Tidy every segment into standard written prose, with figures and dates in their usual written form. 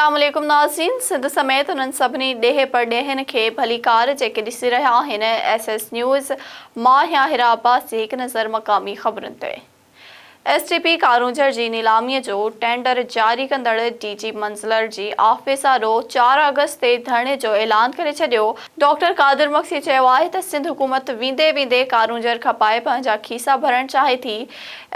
अस्सलाम वालेकुम नाज़रीन। सिंध समेत उन्हनि सभिनी ॾेह परॾेहनि खे भलीकार जेके ॾिसी रहिया आहिनि SS न्यूज़ मां हिरा अब्बास जी हिकु नज़र मक़ामी ख़बरुनि ते। STP कारूंझर जी नीलामीअ जो टेंडर जारी कंदड़ DG मंज़िलर जी ऑफिस आरो 4 अगस्त ते धरणे जो ऐलान करे छॾियो। डॉक्टर कादिर मक्सी चयो आहे त सिंध हुकूमत वींदे वींदे कारूंझर खपाए पंहिंजा खीसा भरण चाहे थी।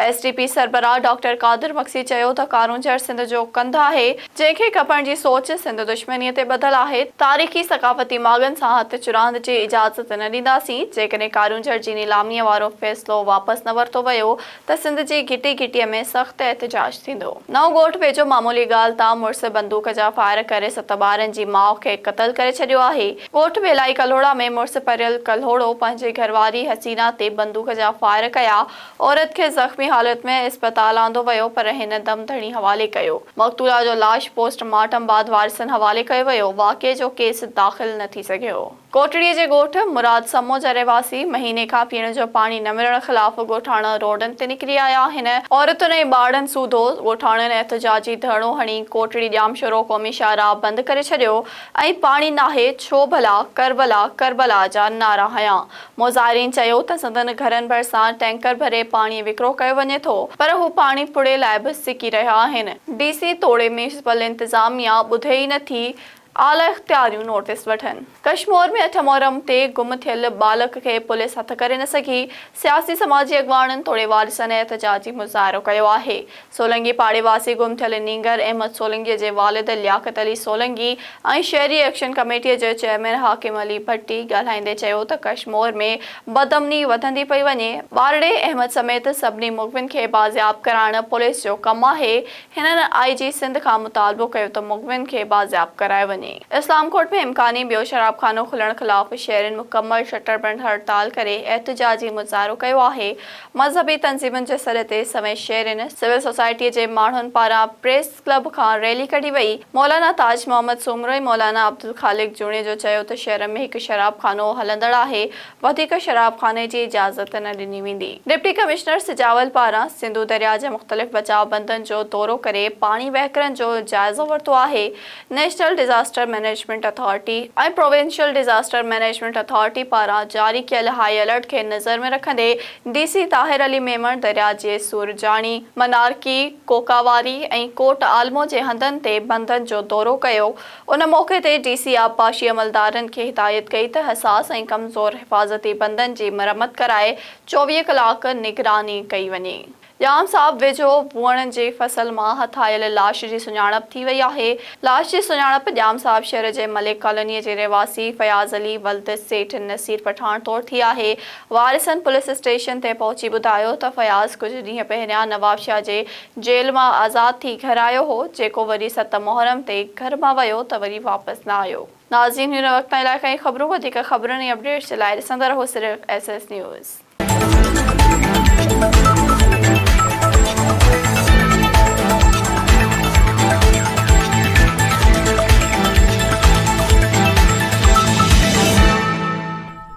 STP सरबराह डॉक्टर कादिर मक्सी चयो त कारूंझर सिंध जो कंध आहे, जंहिंखे खपण जी सोच सिंध दुश्मनीअ ते ॿधल आहे। तारीख़ी सक़ाफ़ती मागनि सां हथ चुरांद जी इजाज़त न ॾींदासीं। जेकॾहिं कारूंझर जी नीलामीअ वारो फ़ैसिलो वापसि न वरितो वियो त सिंध जी घिटी में सख़्त एहतजाज थींदो। नओं ॻोठ वेझो मामूली ॻाल्हि तां मुड़िस बंदूक जा फायर करे 7 ॿारनि जी माउ खे क़त्ल करे छॾियो आहे। ॻोठ वेलाई कल्होड़ा में मुड़िस परियल कल्होड़ो पंहिंजे घरवारी हसीना ते बंदूक जा फायर कया। औरत खे ज़ख़्मी हालत में इस्पताल आंदो वियो पर हिन दमधणी हवाले कयो। मक़तूला जो लाश पोस्टमार्टम बाद वारिसनि हवाले कयो वियो। वाक़िए जो केस दाख़िल न थी सघियो। कोटड़ीअ जे ॻोठ मुराद समो जा रहवासी महीने खां पीअण जो पाणी न मिलण ख़िलाफ़ ॻोठाणा रोडनि ते निकिरी आया आहिनि। औरतुनि ऐं ॿारनि सूधो ॻोठाणनि एहतजाजी धरणो हणी कोटड़ी ॼामशोरो क़ौमी शाहराह बंदि करे छॾियो ऐं पाणी नाहे छो भला करबला करबला जा नारा हंया। मुज़ाहिरीन चयो त संदनि घरनि भरिसां टैंकर भरे पाणी विकिरो कयो वञे थो, पर हू पाणी पुड़े लाइ बि सिकी रहिया आहिनि। DC तोड़े म्यूनिसिपल इंतिज़ामिया ॿुधे ई नथी, आला इख़्तियारियूं नोटिस वठनि। कश्मीर में 8 मुहर्रम ते गुम थियल बालक खे पुलिस हथ करे न सघी। सियासी समाजी अॻवाननि तोड़े वारिसनि एहतजाजी मुज़ाहिरो कयो आहे। सोलंगी पाड़े वासी गुम थियल नींगर अहमद सोलंगी जे वालिद लियाकत अली सोलंगी ऐं शहरी एक्शन कमेटीअ जे चेयरमैन हाकिम अली भट्टी ॻाल्हाईंदे चयो त कश्मीर में बदअमनी वधंदी पई वञे। ॿारड़े अहमद समेत सभिनी मुग़विन खे बाज़ियाब कराइण पुलिस जो कमु आहे। हिननि IG सिंध खां मुतालबो कयो त मुग़विन खे बाज़ियाब करायो वञे। इस्लामकोट में इम्कानी ॿियो शराबखानो खुलण ख़िलाफ़ शहरनि मुकमल शटरबंद हड़ताल करे एहतजाजी मुज़ाहिरो कयो आहे। मज़हबी तंज़ीमुनि जे सॾ ते समेत शहरनि सिविल सोसाइटीअ जे माण्हुनि पारां प्रेस क्लब खां रैली कढी वई। मौलाना ताज मोहम्मद सूमरो ऐं मौलाना अब्दुल ख़ालिक जूणे जो चयो त शहर में हिकु शराबखानो हलंदड़ आहे, वधीक शराबखाने जी इजाज़त न ॾिनी वेंदी। डिप्टी कमिश्नर सिजावल पारां सिंधु दरिया जे मुख़्तलिफ़ बचाव बंदनि जो दौरो करे पाणी वहिकरनि जो जाइज़ो वरितो आहे। नेशनल डिज़ास्टर मैनेजमेंट अथॉरिटी ऐं प्रोविंशियल डिज़ास्टर मैनेजमेंट अथॉरिटी पारां जारी कयल हाई अलर्ट खे नज़र में रखंदे DC ताहिर अली मेमण दरिया जे सुरजानी, मनारकी, कोकावारी ऐं कोट आलमो जे हंधनि ते बंदनि जो दौरो कयो। उन मौक़े ते DC आबपाशी अमलदारनि खे हिदायत कई त हसास ऐं कमज़ोर हिफ़ाज़ती बंदनि जी मरम्मत कराए 24 कलाक निगरानी कई वञे। जाम साहब वेझो बुअण जे फसल मां हथायल लाश जी सुञाणप थी वई आहे। लाश जी सुञाणप जाम साहब शहर जे मलिक कॉलोनीअ जे रहवासी फयाज़ अली वल्द सेठ नसीर पठान तौर थी आहे। वारिसनि पुलिस स्टेशन ते पहुची ॿुधायो त फयाज़ कुझु ॾींहं पहिरियां नवाबशाह जे जेल मां आज़ाद थी घर आयो हो, जेको वरी 7 मुहर्रम ते घर मां वियो त वरी वापसि न आयो। नाज़रीन, हिन वक़्त इलाइक़ाई ख़बरूं, वधीक ख़बरुनि ऐं अपडेट्स जे लाइ ॾिसंदा रहो सिर्फ़ SS न्यूज़।